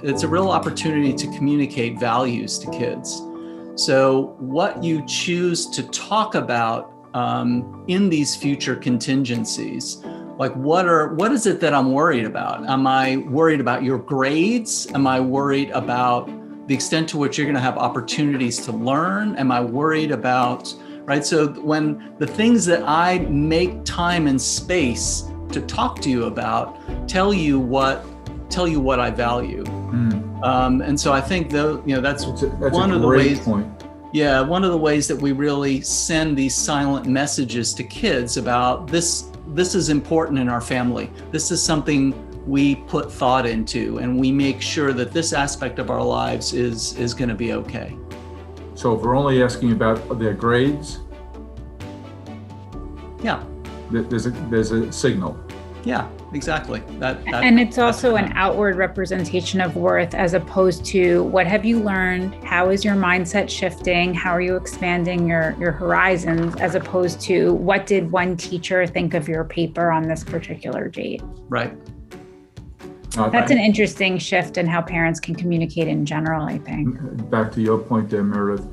it's a real opportunity to communicate values to kids. So what you choose to talk about in these future contingencies, like what is it that I'm worried about? Am I worried about your grades? Am I worried about the extent to which you're going to have opportunities to learn? Am I worried about, right? So when the things that I make time and space to talk to you about tell you what I value. And so I think that's one of the ways. Point. Yeah, one of the ways that we really send these silent messages to kids about this is important in our family. This is something we put thought into, and we make sure that this aspect of our lives is going to be okay. So if we're only asking about their grades, yeah, there's a signal. Yeah, exactly. And it's also an outward representation of worth, as opposed to what have you learned? How is your mindset shifting? How are you expanding your horizons? As opposed to what did one teacher think of your paper on this particular date? Right. That's an interesting shift in how parents can communicate in general, I think. Back to your point there, Meredith,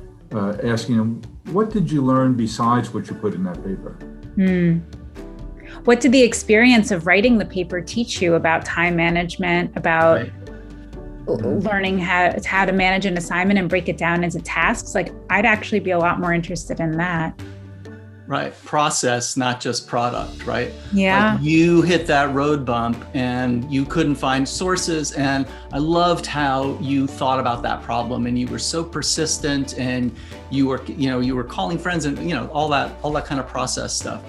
asking them, what did you learn besides what you put in that paper? What did the experience of writing the paper teach you about time management, about learning how to manage an assignment and break it down into tasks? Like, I'd actually be a lot more interested in that. Right. Process, not just product, right? Yeah. Like you hit that road bump and you couldn't find sources. And I loved how you thought about that problem, and you were so persistent, and you were calling friends, and all that kind of process stuff.